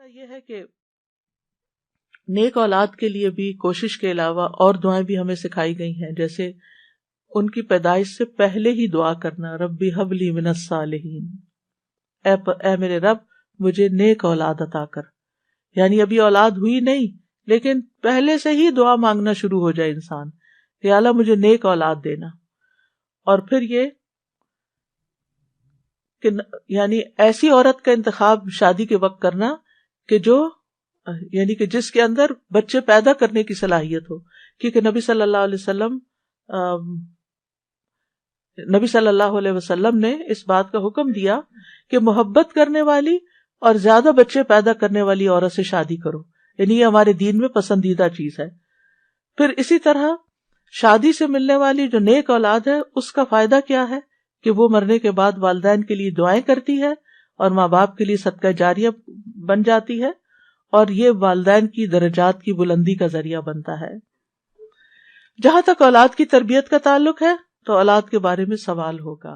یہ ہے کہ نیک اولاد کے لیے بھی کوشش کے علاوہ اور دعائیں بھی ہمیں سکھائی گئی ہیں، جیسے ان کی پیدائش سے پہلے ہی دعا کرنا، ربی حب لی من الصالحین، اے میرے رب مجھے نیک اولاد عطا کر. یعنی ابھی اولاد ہوئی نہیں لیکن پہلے سے ہی دعا مانگنا شروع ہو جائے انسان کہ اللہ مجھے نیک اولاد دینا. اور پھر یہ کہ یعنی ایسی عورت کا انتخاب شادی کے وقت کرنا کہ جو یعنی کہ جس کے اندر بچے پیدا کرنے کی صلاحیت ہو، کیونکہ نبی صلی اللہ علیہ وسلم نے اس بات کا حکم دیا کہ محبت کرنے والی اور زیادہ بچے پیدا کرنے والی عورت سے شادی کرو، یعنی یہ ہمارے دین میں پسندیدہ چیز ہے. پھر اسی طرح شادی سے ملنے والی جو نیک اولاد ہے اس کا فائدہ کیا ہے کہ وہ مرنے کے بعد والدین کے لیے دعائیں کرتی ہے اور ماں باپ کے لیے صدقہ جاریہ بن جاتی ہے، اور یہ والدین کی درجات کی بلندی کا ذریعہ بنتا ہے. جہاں تک اولاد کی تربیت کا تعلق ہے تو اولاد کے بارے میں سوال ہوگا.